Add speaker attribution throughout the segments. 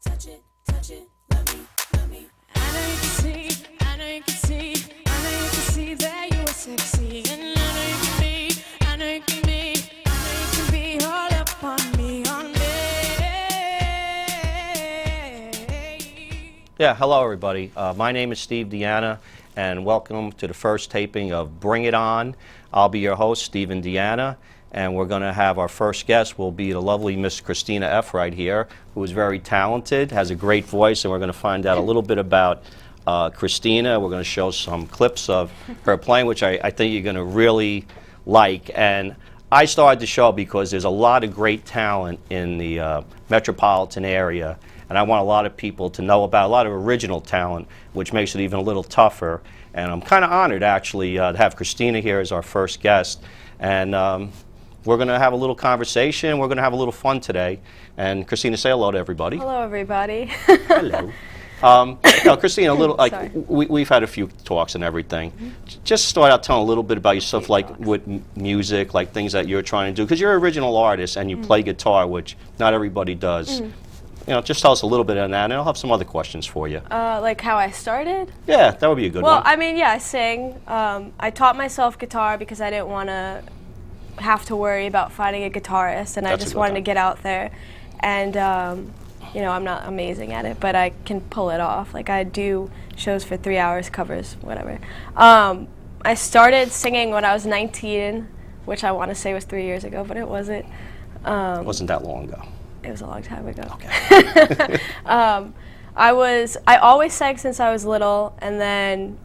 Speaker 1: touch it, love me, love me. I know you can see, I know you can see, I know you can see that you are sexy. And I know you can be, I know you can be, I know you can be all up on me, on me.
Speaker 2: Yeah, hello everybody. My name is Steve Deanna, and welcome to the first taping of Bring It On. I'll be your host, Stephen Deanna, and we're going to have our first guest will be the lovely Miss Cristina F right here, who is very talented, has a great voice, and we're going to find out a little bit about Cristina. We're going to show some clips of her playing, which I think you're going to really like. And I started the show because there's a lot of great talent in the metropolitan area, and I want a lot of people to know about a lot of original talent, which makes it even a little tougher. And I'm kind of honored, actually, to have Cristina here as our first guest. And we're going to have a little conversation. We're going to have a little fun today. And Cristina, say hello to everybody.
Speaker 3: Hello, everybody.
Speaker 2: Hello. Now, Cristina, a little like we've had a few talks and everything. Just start out telling a little bit about yourself, like with music, like things that you're trying to do, because you're an original artist and you play guitar, which not everybody does. You know, just tell us a little bit on that, and I'll have some other questions for you.
Speaker 3: Like how I started?
Speaker 2: Yeah, that would be a good one.
Speaker 3: Well, I mean, yeah, I sing. I taught myself guitar because I didn't want to have to worry about finding a guitarist, and I just wanted to get out there. And you know, I'm not amazing at it, but I can pull it off. Like, I do shows for 3 hours, covers, whatever. I started singing when I was 19, which I want to say was 3 years ago, but it wasn't.
Speaker 2: It wasn't that long ago.
Speaker 3: It was a long time ago.
Speaker 2: Okay.
Speaker 3: I always sang since I was little, and then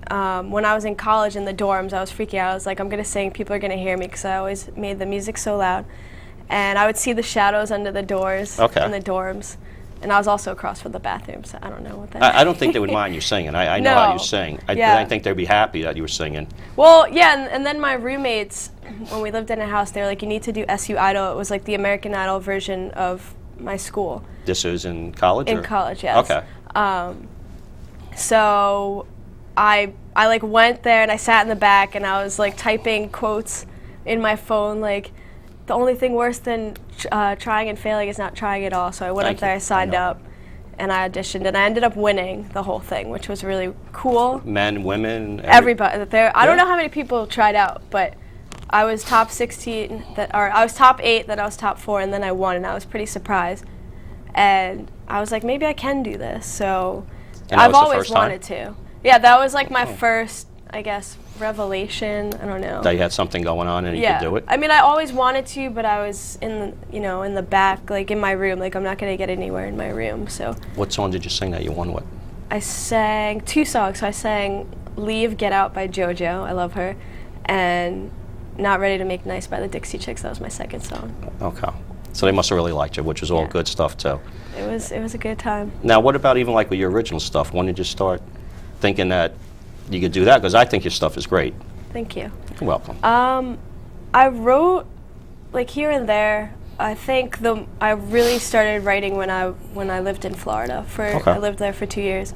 Speaker 3: when I was in college in the dorms, I was freaking out. I was like, I'm gonna sing, people are gonna hear me, because I always made the music so loud. And I would see the shadows under the doors in the dorms. And I was also across from the bathroom, so I don't know what that
Speaker 2: I don't think they would mind you singing. I know how you sing. I think they'd be happy that you were singing.
Speaker 3: Well, yeah, and then my roommates, when we lived in a house, they were like, you need to do SU Idol. It was like the American Idol version of my school.
Speaker 2: This is in college?
Speaker 3: In college, yes.
Speaker 2: Okay.
Speaker 3: So I like went there and I sat in the back and I was like typing quotes in my phone, like, the only thing worse than trying and failing is not trying at all. So I went up there, I signed up, and I auditioned, and I ended up winning the whole thing, which was really cool.
Speaker 2: Men, women?
Speaker 3: Everybody. I don't know how many people tried out, but I was top 16, or I was top 8, then I was top 4, and then I won, and I was pretty surprised. And I was like, maybe I can do this. So I've always wanted to. Yeah, that was like my first, I guess, revelation. I don't know.
Speaker 2: That you had something going on and you could do it?
Speaker 3: I mean, I always wanted to, but I was in the back, like in my room. Like, I'm not going to get anywhere in my room, so.
Speaker 2: What song did you sing that you won with?
Speaker 3: I sang 2 songs. So I sang Leave, Get Out by JoJo. I love her. And Not Ready to Make Nice by the Dixie Chicks. That was my second song.
Speaker 2: Okay. So they must have really liked you, which was all good stuff, too.
Speaker 3: It was a good time.
Speaker 2: Now, what about even like with your original stuff? When did you start thinking that you could do that? Because I think your stuff is great.
Speaker 3: Thank you.
Speaker 2: You're welcome.
Speaker 3: I wrote, like, here and there. I think I really started writing when I lived in Florida. I lived there for 2 years.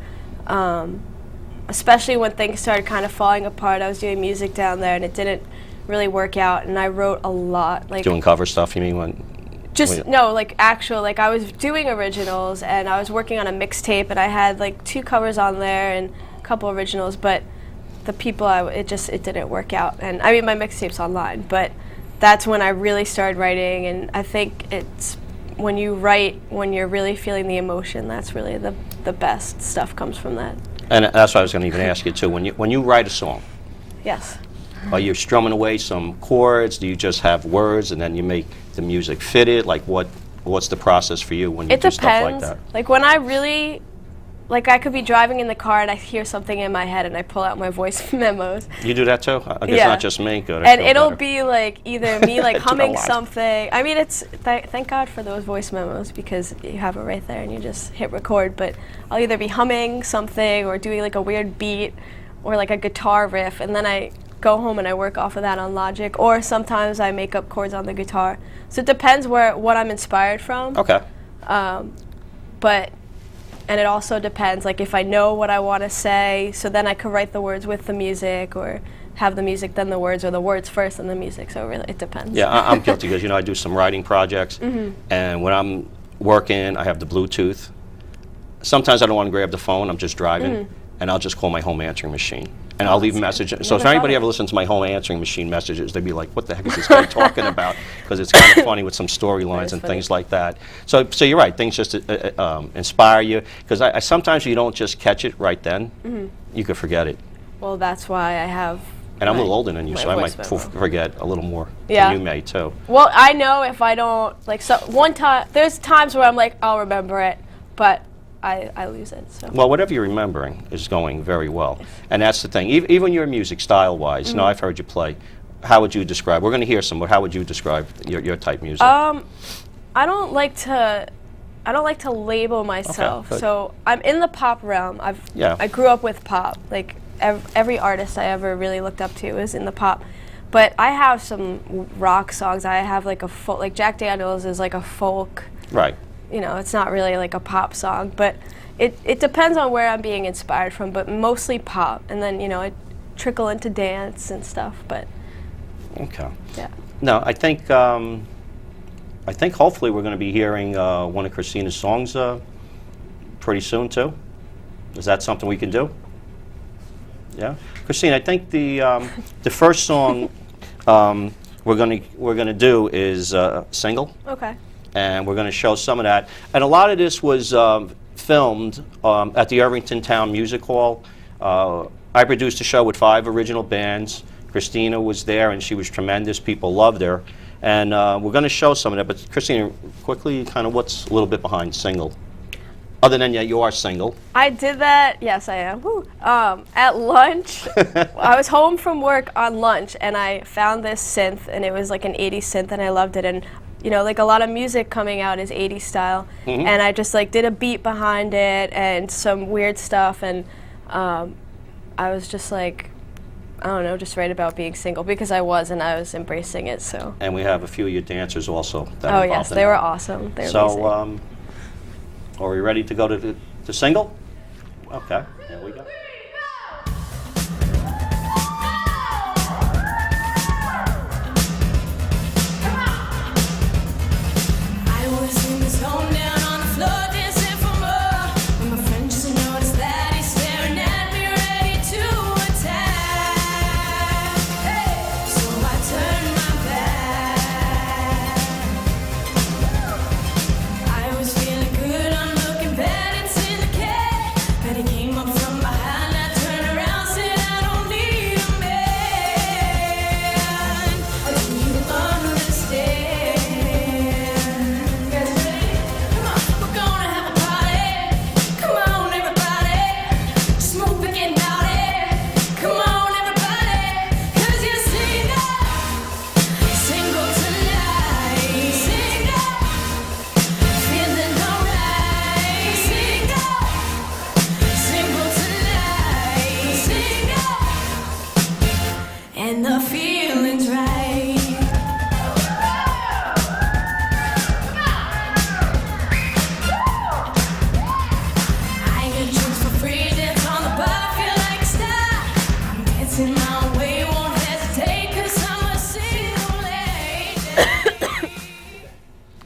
Speaker 3: Especially when things started kind of falling apart. I was doing music down there, and it didn't really work out. And I wrote a lot. Like,
Speaker 2: doing cover stuff, you mean?
Speaker 3: No, like actual, like I was doing originals, and I was working on a mixtape, and I had like 2 covers on there and a couple originals, but the people, it didn't work out. And I mean, my mixtape's online, but that's when I really started writing, and I think it's when you write, when you're really feeling the emotion, that's really the best stuff comes from that.
Speaker 2: And that's what I was going to even ask you too. When you write a song,
Speaker 3: yes,
Speaker 2: are you strumming away some chords? Do you just have words and then you make the music fit it? Like what's the process for you when you do stuff like that?
Speaker 3: Like when I really, like I could be driving in the car and I hear something in my head and I pull out my voice memos.
Speaker 2: You do that too? I guess not just me. Good.
Speaker 3: And it'll be like either me like humming something. I mean, it's thank God for those voice memos, because you have it right there and you just hit record. But I'll either be humming something or doing like a weird beat or like a guitar riff, and then I go home and I work off of that on Logic, or sometimes I make up chords on the guitar. So it depends what I'm inspired from.
Speaker 2: Okay.
Speaker 3: And it also depends, like if I know what I want to say, so then I could write the words with the music, or have the music then the words, or the words first and the music. So really, it depends.
Speaker 2: Yeah, I'm guilty because I do some writing projects, and when I'm working, I have the Bluetooth, sometimes I don't want to grab the phone. I'm just driving, and I'll just call my home answering machine, and I'll leave a message. So if anybody ever listens to my home answering machine messages, they'd be like, "What the heck is this guy talking about?" Because it's kind of funny with some storylines and things like that. So you're right. Things just inspire you. Because I sometimes you don't just catch it right then. You could forget it.
Speaker 3: Well, that's why I have.
Speaker 2: And I'm a little older than you, so I might forget a little more than you may too.
Speaker 3: Well, I know if I don't one time. There's times where I'm like, I'll remember it, but I lose it. So.
Speaker 2: Well, whatever you're remembering is going very well, and that's the thing. Even your music style-wise, now I've heard you play. How would you describe? We're going to hear some, but how would you describe your type music?
Speaker 3: I don't like to label myself.
Speaker 2: Okay,
Speaker 3: so I'm in the pop realm. I grew up with pop. Like every artist I ever really looked up to is in the pop. But I have some rock songs. I have like a folk, like Jack Daniels is like a folk.
Speaker 2: Right.
Speaker 3: You know, it's not really like a pop song, but it depends on where I'm being inspired from, but mostly pop. And then, you know, I trickle into dance and stuff, but.
Speaker 2: Okay.
Speaker 3: Yeah.
Speaker 2: No, I think hopefully we're going to be hearing one of Cristina's songs pretty soon too. Is that something we can do? Yeah, Cristina, I think the first song we're gonna do is Single.
Speaker 3: Okay.
Speaker 2: And we're going to show some of that. And a lot of this was filmed at the Irvington Town Music Hall. I produced a show with 5 original bands. Cristina was there, and she was tremendous. People loved her. And we're going to show some of that. But Cristina, quickly, kind of what's a little bit behind Single? Other than you are single.
Speaker 3: I did that. Yes, I am. Woo. At lunch, I was home from work on lunch, and I found this synth, and it was like an 80s synth, and I loved it. And you know, like a lot of music coming out is 80s style, and I just like did a beat behind it and some weird stuff, and I was just like, I don't know, just right about being single because I was, and I was embracing it. So. And
Speaker 2: we have a few of your dancers also.
Speaker 3: Oh yes, they were awesome. They were amazing.
Speaker 2: Are we ready to go to the single? Okay, here we go.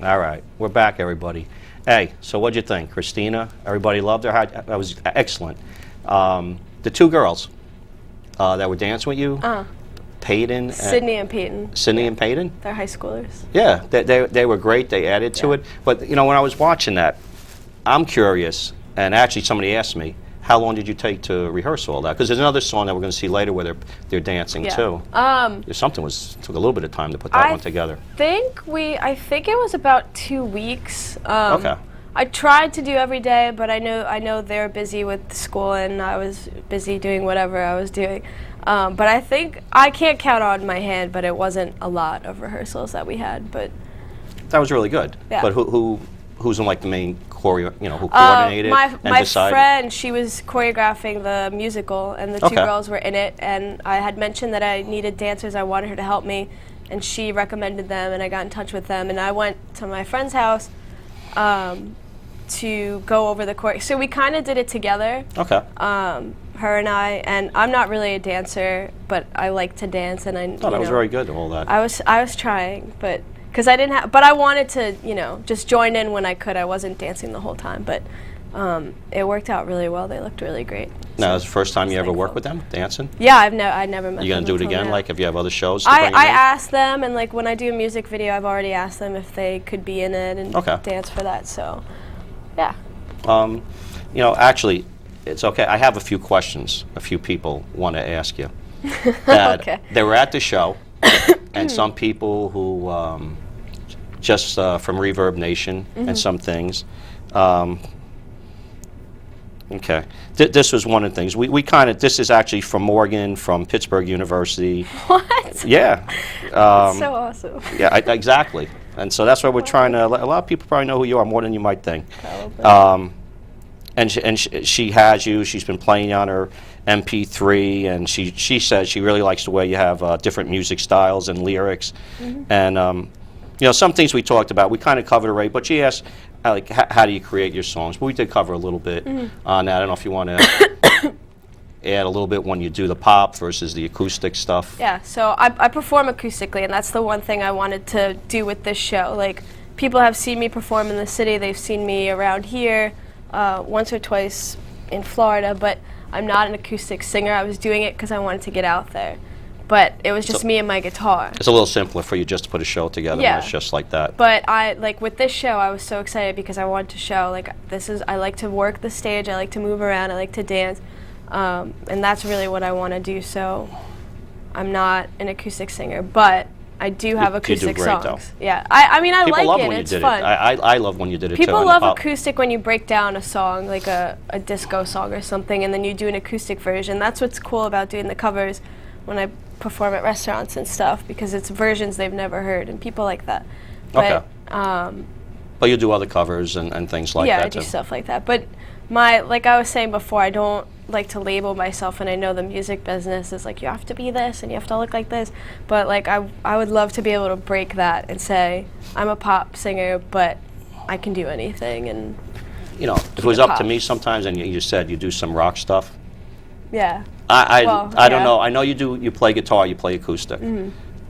Speaker 2: All right, we're back, everybody. Hey, so what'd you think? Cristina, everybody loved her? That was excellent. The 2 girls that were dancing with you, Peyton.
Speaker 3: Sydney and Peyton.
Speaker 2: Sydney and Peyton?
Speaker 3: They're high schoolers.
Speaker 2: Yeah, they were great. They added to it. But, you know, when I was watching that, I'm curious, and actually somebody asked me, how long did you take to rehearse all that? Because there's another song that we're going to see later where they're dancing too. Took a little bit of time to put that one together.
Speaker 3: I think it was about 2 weeks.
Speaker 2: Okay.
Speaker 3: I tried to do every day, but I know they're busy with school, and I was busy doing whatever I was doing. But I think I can't count on my hand, but it wasn't a lot of rehearsals that we had. But
Speaker 2: that was really good.
Speaker 3: Yeah.
Speaker 2: But who's in like the main choreo? You know, who coordinated
Speaker 3: my
Speaker 2: decided?
Speaker 3: friend, she was choreographing the musical, and the 2 girls were in it. And I had mentioned that I needed dancers. I wanted her to help me, and she recommended them, and I got in touch with them, and I went to my friend's house. To go over the choreo. So we kind of did it together.
Speaker 2: Okay.
Speaker 3: Her and and I'm not really a dancer, but I like to dance, and I.
Speaker 2: Oh, that was very good. All that.
Speaker 3: I was trying, but because I didn't have, but I wanted to, just join in when I could. I wasn't dancing the whole time, but it worked out really well. They looked really great.
Speaker 2: Now, is the first time you ever
Speaker 3: thankful.
Speaker 2: worked with them, dancing?
Speaker 3: Yeah, I never met them.
Speaker 2: You gonna do it
Speaker 3: until
Speaker 2: again?
Speaker 3: now.
Speaker 2: Like, if you have other shows? To
Speaker 3: I
Speaker 2: bring them in?
Speaker 3: asked them, and like when I do a music video, I've already asked them if they could be in it and
Speaker 2: Okay.
Speaker 3: dance for that. So, yeah.
Speaker 2: You know, actually, it's okay. I have a few questions. A few people want to ask you. That
Speaker 3: Okay.
Speaker 2: They were at the show, and some people who just from Reverb Nation and some things. Okay, this was one of the things. We kind of, this is actually from Morgan, from Pittsburgh University.
Speaker 3: What?
Speaker 2: Yeah.
Speaker 3: That's so awesome.
Speaker 2: Yeah, exactly. And so that's why we're trying to, a lot of people probably know who you are more than you might think.
Speaker 3: Probably.
Speaker 2: And she has you, she's been playing on her MP3, and she says she really likes the way you have different music styles and lyrics. And, you know, some things we talked about, we kind of covered already, but she asked, like, how do you create your songs? But we did cover a little bit on that. I don't know if you want to add a little bit when you do the pop versus the acoustic stuff.
Speaker 3: Yeah, so I perform acoustically, and that's the one thing I wanted to do with this show. Like, people have seen me perform in the city, they've seen me around here once or twice in Florida, but I'm not an acoustic singer. I was doing it because I wanted to get out there. But it was just me and my guitar.
Speaker 2: It's a little simpler for you just to put a show together when it's just like that.
Speaker 3: But like with this show, I was so excited because I wanted to show, like, I like to work the stage, I like to move around, I like to dance. And that's really what I want to do. So I'm not an acoustic singer, but I do have acoustic
Speaker 2: you do great,
Speaker 3: songs. Though. Yeah, I mean, I
Speaker 2: People
Speaker 3: like
Speaker 2: love
Speaker 3: it.
Speaker 2: when
Speaker 3: It's
Speaker 2: you did
Speaker 3: fun.
Speaker 2: it. I love when you did it too.
Speaker 3: People
Speaker 2: on the
Speaker 3: love
Speaker 2: pop.
Speaker 3: acoustic when you break down a song, like a disco song or something, and then you do an acoustic version. That's what's cool about doing the covers when I perform at restaurants and stuff, because it's versions they've never heard, and people like that. But,
Speaker 2: Okay. But you do other covers and things like
Speaker 3: yeah,
Speaker 2: that
Speaker 3: I do
Speaker 2: too.
Speaker 3: stuff like that. But like I was saying before, I don't like to label myself, and I know the music business is like, you have to be this and you have to look like this. But like I would love to be able to break that and say, I'm a pop singer, but I can do anything. And
Speaker 2: You know, if it was up to me sometimes, and you said you do some rock stuff,
Speaker 3: yeah.
Speaker 2: I don't
Speaker 3: yeah.
Speaker 2: know. I know you play guitar, you play acoustic.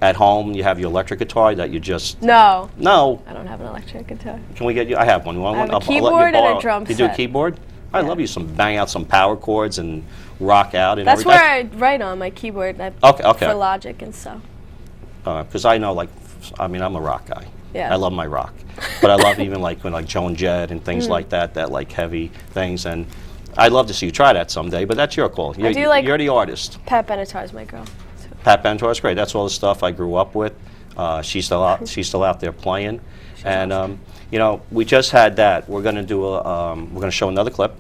Speaker 2: At home, you have your electric guitar that you just...
Speaker 3: No.
Speaker 2: No.
Speaker 3: I don't have an electric guitar.
Speaker 2: Can we get you? I have one. You want
Speaker 3: I have
Speaker 2: one?
Speaker 3: a keyboard and a drum
Speaker 2: You do a
Speaker 3: set.
Speaker 2: keyboard? I love you some bang out some power chords and rock out and
Speaker 3: That's
Speaker 2: everything.
Speaker 3: where I write on my keyboard.
Speaker 2: Okay.
Speaker 3: For Logic and stuff.
Speaker 2: Because I know, like, I mean, I'm a rock guy.
Speaker 3: Yeah.
Speaker 2: I love my rock. But I love even like when like Joan Jett and things like that like heavy things. And I'd love to see you try that someday, but that's your call. You're the artist.
Speaker 3: Pat Benatar's my girl. So.
Speaker 2: Pat Benatar's great. That's all the stuff I grew up with. She's still out there playing. And you know, we just had that. We're going to do we're going to show another clip,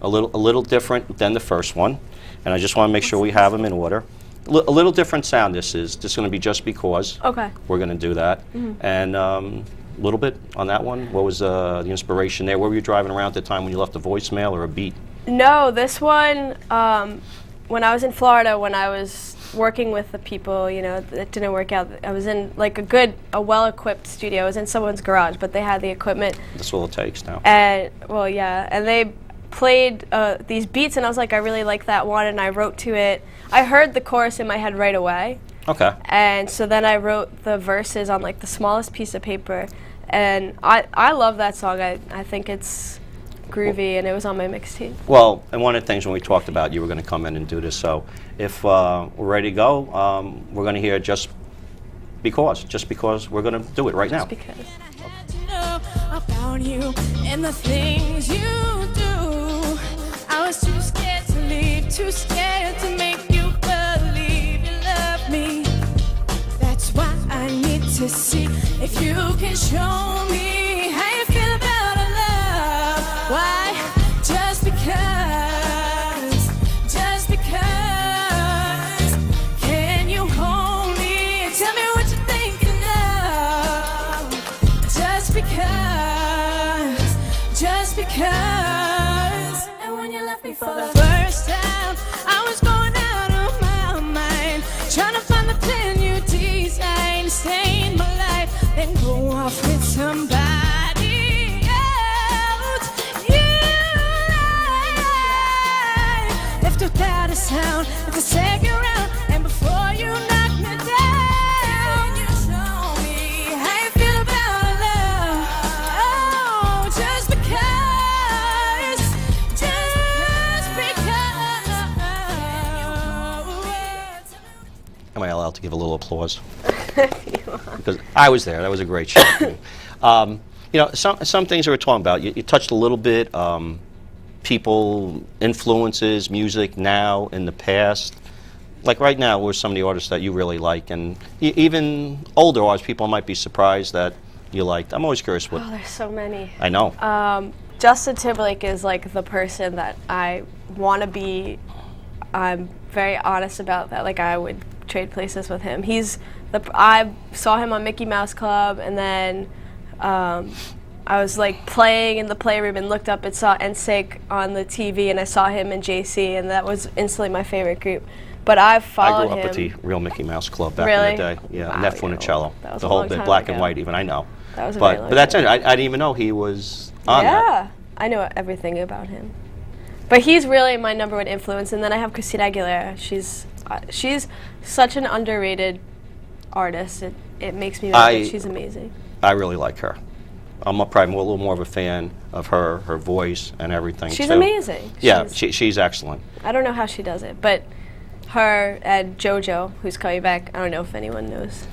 Speaker 2: a little different than the first one, and I just want to make sure we have them in order. A little different sound. This is going to be Just Because.
Speaker 3: Okay.
Speaker 2: We're going to do that, and a little bit on that one. What was the inspiration there? Where were you driving around at the time when you left a voicemail or a beat?
Speaker 3: No, this one, when I was in Florida, when I was working with the people, you know, that didn't work out. I was in like a well-equipped studio. I was in someone's garage, but they had the equipment.
Speaker 2: That's all it takes now.
Speaker 3: And well, yeah, and they played these beats, and I was like, I really like that one, and I wrote to it. I heard the chorus in my head right away.
Speaker 2: Okay.
Speaker 3: And so then I wrote the verses on like the smallest piece of paper, and I love that song. I think it's groovy, and it was on my mixtape.
Speaker 2: Well, and one of the things when we talked about you were going to come in and do this, so if we're ready to go, we're going to hear Just Because we're going to do it right now.
Speaker 3: Just because.
Speaker 1: I had to know about you and the things you do. I was too scared to leave, too scared to make you believe you love me. That's why I need to see if you can show me how you feel about our love. Why? Just because, can you hold me and tell me what you're thinking of? Just because. And when you left me for the first time, I was going out of my mind, trying to find the plan you designed to stay in my life, then go off with somebody else. You lied, left without a sound, at the second round, and before you knocked me down, you show me how you feel about love. Oh, just because
Speaker 2: to give a little applause because I was there. That was a great show. You know, some things we were talking about. You touched a little bit. People, influences, music now, in the past. Like right now, what are some of the artists that you really like, and even older artists, people might be surprised that you liked. I'm always curious what.
Speaker 3: Oh, there's so many.
Speaker 2: I know.
Speaker 3: Justin Timberlake is like the person that I want to be. I'm very honest about that. Like I would trade places with him. I saw him on Mickey Mouse Club, and then I was like playing in the playroom and looked up and saw NSYNC on the TV, and I saw him and JC, and that was instantly my favorite group. But I've followed him.
Speaker 2: I grew up with the real Mickey Mouse Club back
Speaker 3: Really?
Speaker 2: in the day. Yeah,
Speaker 3: Wow,
Speaker 2: Neff Funicello.
Speaker 3: that was
Speaker 2: the
Speaker 3: a
Speaker 2: whole
Speaker 3: long
Speaker 2: bit,
Speaker 3: time
Speaker 2: black
Speaker 3: ago.
Speaker 2: and white. Even I know.
Speaker 3: That was a very long
Speaker 2: But that's
Speaker 3: time
Speaker 2: it. I didn't even know he was on that.
Speaker 3: Yeah, I know everything about him. But he's really my number one influence. And then I have Cristina Aguilera. She's such an underrated artist. It makes me mad that she's amazing.
Speaker 2: I really like her. I'm probably a little more of a fan of her voice and everything.
Speaker 3: She's
Speaker 2: too.
Speaker 3: amazing.
Speaker 2: Yeah, she's excellent.
Speaker 3: I don't know how she does it, but her and JoJo, who's coming back, I don't know if anyone knows.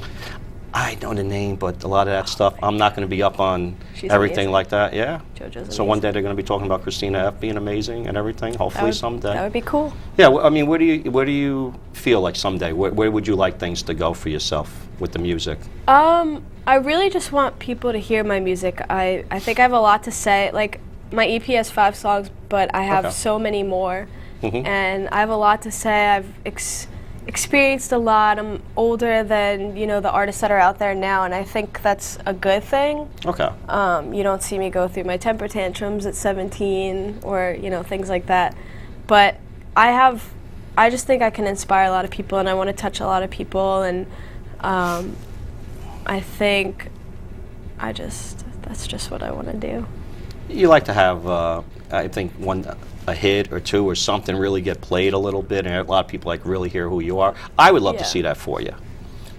Speaker 2: I know the name, but a lot of that stuff, I'm not going to be up on
Speaker 3: She's
Speaker 2: everything
Speaker 3: amazing.
Speaker 2: like that. Yeah.
Speaker 3: JoJo's
Speaker 2: So one
Speaker 3: amazing.
Speaker 2: day they're going to be talking about Cristina F being amazing and everything. Hopefully someday.
Speaker 3: That would be cool.
Speaker 2: Yeah. I mean, where do you feel like someday? Where would you like things to go for yourself with the music?
Speaker 3: I really just want people to hear my music. I think I have a lot to say. Like, my EP has 5 songs, but I have
Speaker 2: Okay.
Speaker 3: so many more.
Speaker 2: Mhm.
Speaker 3: And I have a lot to say. I've experienced a lot. I'm older than, the artists that are out there now, and I think that's a good thing.
Speaker 2: Okay.
Speaker 3: You don't see me go through my temper tantrums at 17 or, things like that. But I just think I can inspire a lot of people, and I want to touch a lot of people, and I think that's just what I want to do.
Speaker 2: You like to have, I think, a hit or two or something really get played a little bit, and a lot of people like really hear who you are. I would love to
Speaker 3: Yeah.
Speaker 2: see that for you.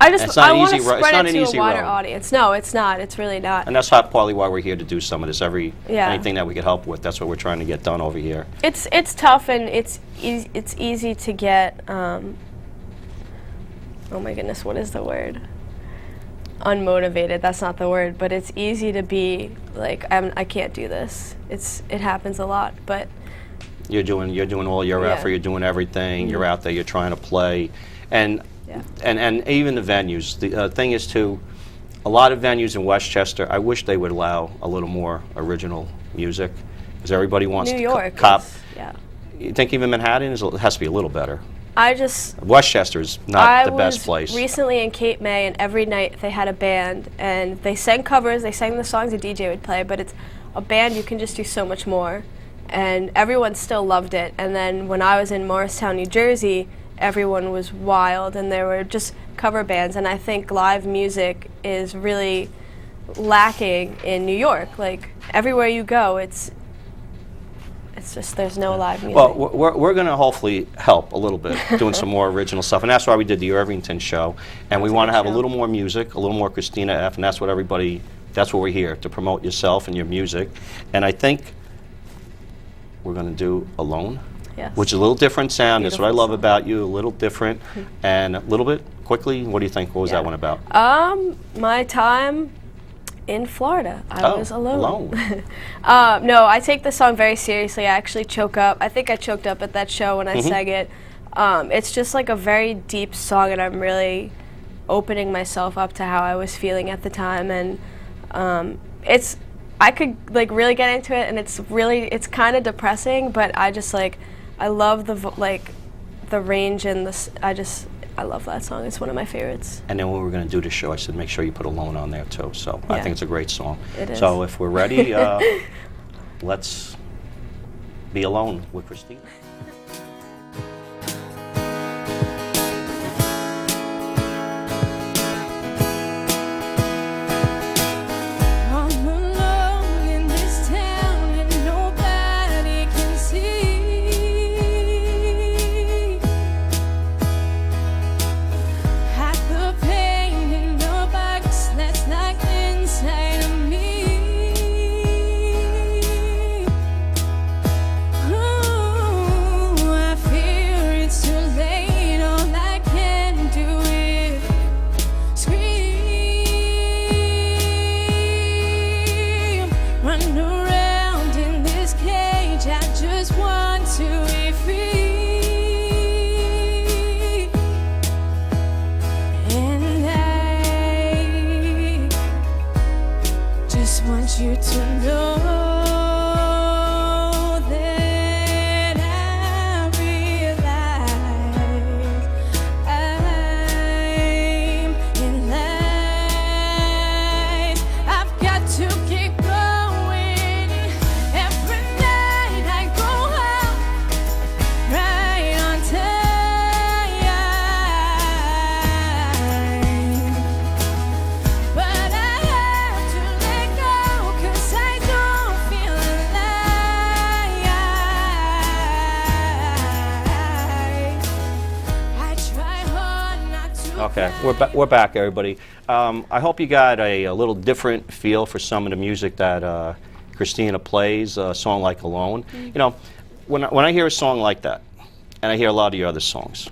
Speaker 3: It's
Speaker 2: not
Speaker 3: I
Speaker 2: an
Speaker 3: want to
Speaker 2: easy ro- it's
Speaker 3: spread
Speaker 2: not
Speaker 3: it
Speaker 2: an
Speaker 3: to
Speaker 2: easy
Speaker 3: a wider
Speaker 2: road.
Speaker 3: audience. No, it's not. It's really not.
Speaker 2: And that's partly why we're here to do some of this.
Speaker 3: Yeah.
Speaker 2: Anything that we could help with, that's what we're trying to get done over here.
Speaker 3: It's tough, and it's easy to get. Oh my goodness, what is the word? Unmotivated. That's not the word, but it's easy to be like, I can't do this. It happens a lot, but
Speaker 2: You're doing all your
Speaker 3: Yeah.
Speaker 2: effort. You're doing everything. You're out there. You're trying to play, and
Speaker 3: Yeah.
Speaker 2: and even the venues. The thing is too, a lot of venues in Westchester. I wish they would allow a little more original music, because everybody wants
Speaker 3: New
Speaker 2: to
Speaker 3: York.
Speaker 2: cop.
Speaker 3: Yeah.
Speaker 2: You think even Manhattan has to be a little better. Westchester's
Speaker 3: I
Speaker 2: not the best
Speaker 3: was
Speaker 2: place.
Speaker 3: recently in Cape May, and every night they had a band, and they sang covers. They sang the songs a DJ would play, but it's a band, you can just do so much more. And everyone still loved it. And then when I was in Morristown, New Jersey, everyone was wild, and there were just cover bands. And I think live music is really lacking in New York. Like, everywhere you go, it's just, there's no live music.
Speaker 2: Well, we're going to hopefully help a little bit, doing some more original stuff, and that's why we did the Irvington show. And we
Speaker 3: a
Speaker 2: want to
Speaker 3: good
Speaker 2: have a
Speaker 3: show.
Speaker 2: little more music, a little more Cristina F, and that's what we're here to promote yourself and your music. And I think we're going to do Alone,
Speaker 3: Yes.
Speaker 2: which is a little different sound. That's what I
Speaker 3: Beautiful
Speaker 2: love
Speaker 3: song.
Speaker 2: about you, a little different, and a little bit quickly. What do you think? What was
Speaker 3: Yeah.
Speaker 2: that one about?
Speaker 3: My time in Florida, I was alone.
Speaker 2: Alone.
Speaker 3: No, I take the song very seriously. I actually choke up. I think I choked up at that show when I sang it. It's just like a very deep song, and I'm really opening myself up to how I was feeling at the time. And I could like really get into it, and it's kind of depressing, but I just I love the range, and I love that song. It's one of my favorites.
Speaker 2: And then when we were going to do the show, I said, make sure you put Alone on there too. So I
Speaker 3: Yeah.
Speaker 2: think it's a great song.
Speaker 3: It is.
Speaker 2: So if we're ready, let's be alone with Cristina.
Speaker 1: I'm alone in this town and nobody can see. Had the pain in the box that's locked inside of me. Ooh. you to know that I realize I'm in line. I've got to keep going. Every night I go out right on time. But I have to let go 'cause I don't feel alive. I try hard not to.
Speaker 2: Okay, we're back, everybody. I hope you got a little different feel for some of the music that Cristina plays, a song like Alone. You know, when I hear a song like that, and I hear a lot of your other songs,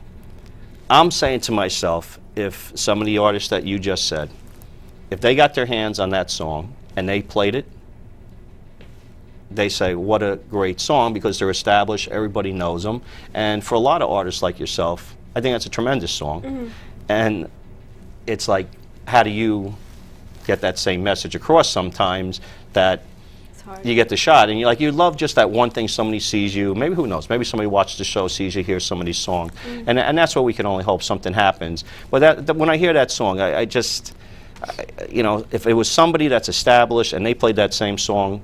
Speaker 2: I'm saying to myself, if some of the artists that you just said, if they got their hands on that song and they played it, they say, what a great song, because they're established, everybody knows them. And for a lot of artists like yourself, I think that's a tremendous song. And it's like, how do you get that same message across sometimes that
Speaker 3: It's hard.
Speaker 2: you get the shot? And you love just that one thing, somebody sees you, maybe, who knows, maybe somebody watches the show, sees you, hears some of these songs. And that's what we can only hope something happens. But when I hear that song, I just, you know, if it was somebody that's established and they played that same song,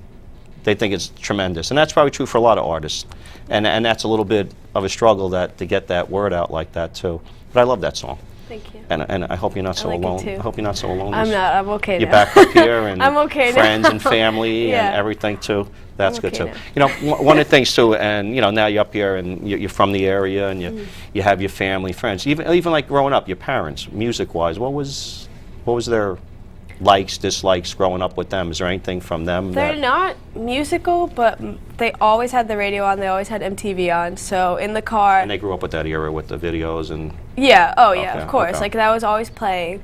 Speaker 2: they think it's tremendous. And that's probably true for a lot of artists. And that's a little bit of a struggle to get that word out like that too. But I love that song.
Speaker 3: Thank you.
Speaker 2: And I hope you're not so
Speaker 3: like it
Speaker 2: alone.
Speaker 3: too.
Speaker 2: I hope you're not so alone.
Speaker 3: I'm not. I'm okay
Speaker 2: You're
Speaker 3: now.
Speaker 2: back up here, and
Speaker 3: I'm okay now.
Speaker 2: friends and family
Speaker 3: Yeah.
Speaker 2: and everything too. That's
Speaker 3: I'm
Speaker 2: good
Speaker 3: okay
Speaker 2: too.
Speaker 3: now.
Speaker 2: You know, one of the things too, and you know, now you're up here and you're from the area, and you have your family, friends. Even like growing up, your parents, music-wise, what was their likes, dislikes growing up with them? Is there anything from them?
Speaker 3: They're not musical, but they always had the radio on. They always had MTV on. So in the car.
Speaker 2: And they grew up with that era with the videos and.
Speaker 3: Yeah. Oh, yeah.
Speaker 2: Okay,
Speaker 3: Of course.
Speaker 2: okay.
Speaker 3: Like that was always playing.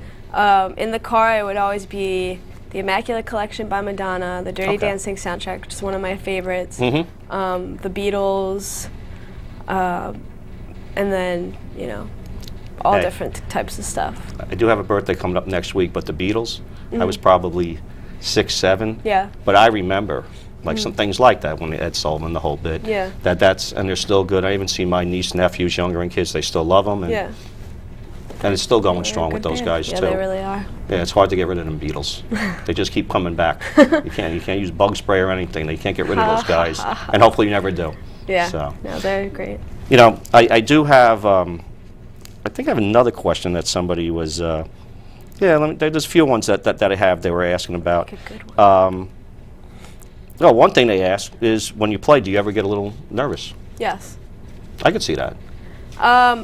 Speaker 3: In the car, it would always be the Immaculate Collection by Madonna, the Dirty
Speaker 2: Okay.
Speaker 3: Dancing soundtrack, which is one of my favorites.
Speaker 2: Mhm.
Speaker 3: The Beatles, and then all
Speaker 2: Hey.
Speaker 3: different types of stuff.
Speaker 2: I do have a birthday coming up next week, but the Beatles, I was probably 6, 7.
Speaker 3: Yeah.
Speaker 2: But I remember like some things like that when Ed Sullivan, the whole bit.
Speaker 3: Yeah.
Speaker 2: And they're still good. I even see my niece, nephews, younger and kids, they still love them. And,
Speaker 3: Yeah.
Speaker 2: and it's still going
Speaker 3: They're a
Speaker 2: strong with
Speaker 3: good
Speaker 2: those
Speaker 3: band.
Speaker 2: guys
Speaker 3: Yeah,
Speaker 2: too.
Speaker 3: they really are.
Speaker 2: Yeah, it's hard to get rid of them Beatles. They just keep coming back. You can't use bug spray or anything. They can't get rid of those guys. And hopefully you never do.
Speaker 3: Yeah.
Speaker 2: So.
Speaker 3: No, they're great.
Speaker 2: You know, I do have, I think I have another question that somebody was, there's a few ones that I have they were asking about.
Speaker 3: Like a good one.
Speaker 2: Well, one thing they ask is, when you play, do you ever get a little nervous?
Speaker 3: Yes.
Speaker 2: I could see that.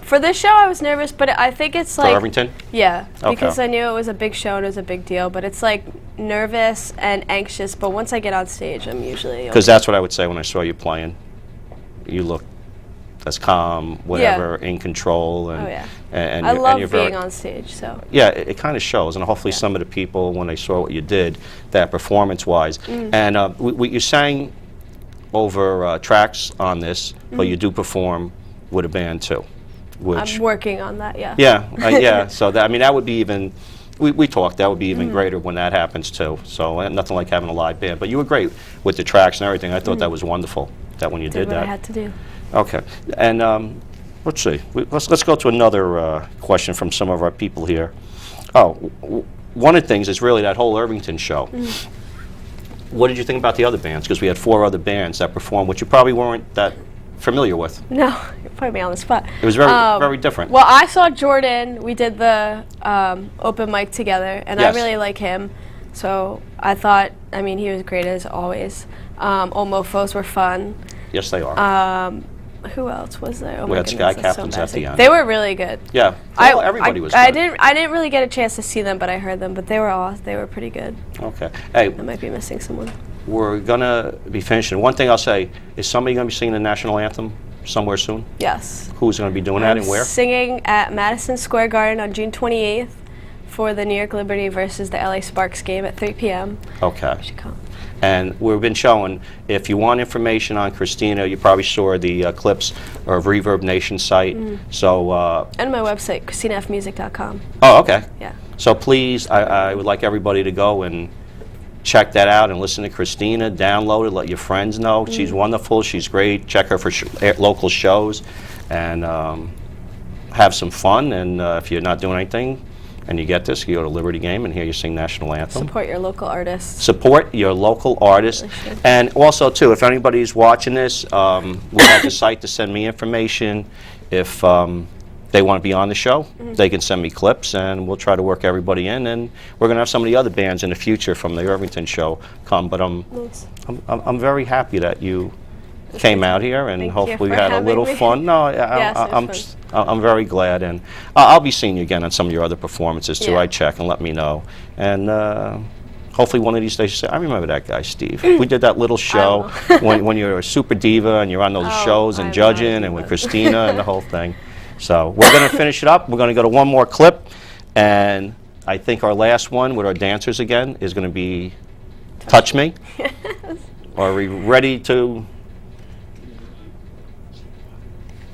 Speaker 3: For this show, I was nervous, but I think it's
Speaker 2: For
Speaker 3: like
Speaker 2: Irvington?
Speaker 3: yeah,
Speaker 2: Okay.
Speaker 3: because I knew it was a big show and it was a big deal. But it's like nervous and anxious. But once I get on stage, I'm usually
Speaker 2: Because that's what I would say when I saw you playing. You look as calm, whatever, in control. And,
Speaker 3: Oh, yeah.
Speaker 2: And
Speaker 3: I
Speaker 2: you're,
Speaker 3: love
Speaker 2: and you're
Speaker 3: being
Speaker 2: very,
Speaker 3: on stage. So
Speaker 2: yeah, it kind of shows, and hopefully
Speaker 3: Yeah.
Speaker 2: some of the people, when they saw what you did, that performance-wise, and you sang over tracks on this, but you do perform with a band too, which
Speaker 3: I'm working on that. Yeah.
Speaker 2: yeah. So that would be even. We talked. That would be even greater when that happens too. So nothing like having a live band. But you were great with the tracks and everything. I thought that was wonderful. That when you
Speaker 3: Did
Speaker 2: did
Speaker 3: what
Speaker 2: that.
Speaker 3: I had to do.
Speaker 2: Okay, and let's see. Let's go to another question from some of our people here. Oh, one of the things is really that whole Irvington show. What did you think about the other bands? Because we had 4 other bands that performed, which you probably weren't that familiar with.
Speaker 3: No, you put me on the spot.
Speaker 2: It was very different.
Speaker 3: Well, I saw Jordan. We did the open mic together, and
Speaker 2: Yes.
Speaker 3: I really like him. So I thought, he was great as always. Old Mofos were fun.
Speaker 2: Yes, they are.
Speaker 3: Who else was there? Oh
Speaker 2: We
Speaker 3: my
Speaker 2: had
Speaker 3: goodness,
Speaker 2: Sky
Speaker 3: that's
Speaker 2: Captains
Speaker 3: so
Speaker 2: at the
Speaker 3: embarrassing.
Speaker 2: end.
Speaker 3: They were really good.
Speaker 2: Yeah, well, everybody was
Speaker 3: I
Speaker 2: good.
Speaker 3: didn't really get a chance to see them, but I heard them. But they were pretty good.
Speaker 2: Okay. Hey,
Speaker 3: I might be missing someone.
Speaker 2: we're gonna be finishing. One thing I'll say is, somebody gonna be singing the national anthem somewhere soon?
Speaker 3: Yes.
Speaker 2: Who's gonna be doing that and where?
Speaker 3: Singing at Madison Square Garden on June 28th for the New York Liberty versus the LA Sparks game at 3 p.m.
Speaker 2: Okay.
Speaker 3: You should come.
Speaker 2: And we've been showing, if you want information on Cristina, you probably saw the clips of Reverb Nation site. So,
Speaker 3: And my website, CristinaFmusic.com.
Speaker 2: oh, okay.
Speaker 3: Yeah.
Speaker 2: So please, I would like everybody to go and check that out and listen to Cristina. Download it. Let your friends know. She's wonderful. She's great. Check her for local shows, and have some fun. And if you're not doing anything, and you get this, you go to Liberty Game and hear you sing national anthem.
Speaker 3: Support your local artists.
Speaker 2: Support your local artists. And also, too, if anybody's watching this, we have the site to send me information. If they want to be on the show, they can send me clips, and we'll try to work everybody in. And we're going to have some of the other bands in the future from the Irvington show come. But I'm very happy that you came out here, and hopefully we had a little fun. No, I'm very glad, and I'll be seeing you again on some of your other performances too. I check and let me know, and hopefully one of these days you say, I remember that guy Steve. We did that little show when you're a super diva and you're on those shows and judging, and with Cristina and the whole thing. So we're going to finish it up. We're going to go to one more clip, and I think our last one with our dancers again is going to be Touch Me. Are we ready to?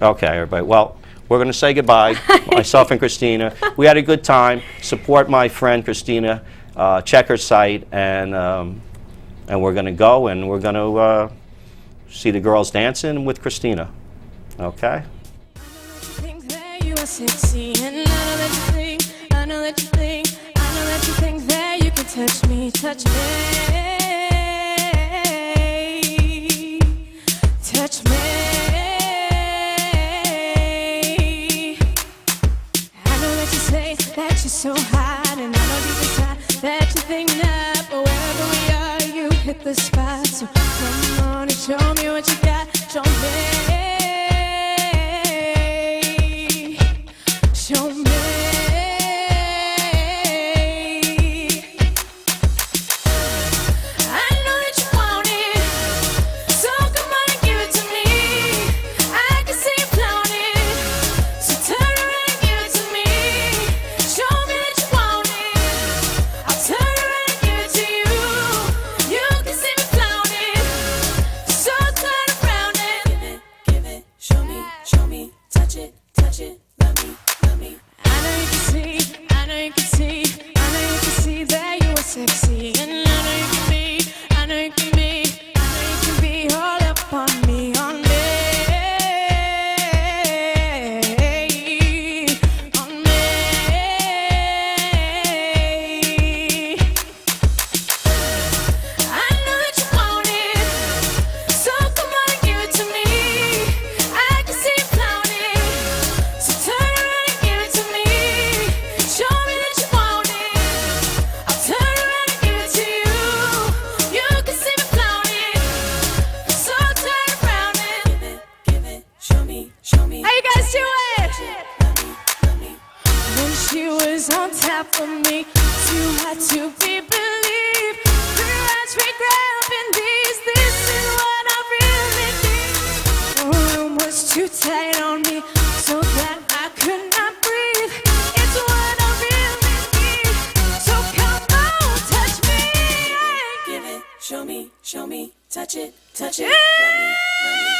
Speaker 2: Okay, everybody. Well, we're going to say goodbye, myself and Cristina. We had a good time. Support my friend Cristina. Check her site, and we're going to go, and we're going to see the girls dancing with Cristina. Okay?
Speaker 1: Sexy, and I know that you think, I know that you think, I know that you think that you can touch me, touch me, touch me. I know that you say that you're so hot, and I know deep inside that you think that, but wherever we are, you hit the spot. So come on and show me what you got, show me. Show me. I know that you want it, so come on and give it to me. I can see you flaunting, so turn around and give it to me. Show me that you want it, I'll turn around and give it to you. You can see me flaunting, so turn around and give it, show me, touch it, love me. I know you can see, I know you can see, I know you can see that you are sexy, and I know you can be, I know you can be, I know you can be all up on me, on me, on me. I know that you want it, so come on and give it to me. I can see you flaunting, so turn around and give it to me. Show me that you want it, I'll turn around and give it to you. You can see me flaunting, so turn around and give it, show me. How you guys doing? When she was on top of me, you had to be believed. Realize we grabbing these, this is what I really need. The room was too tight on me, so that I could not breathe. It's what I really need, so come on, touch me. Give it, show me, touch it, love me.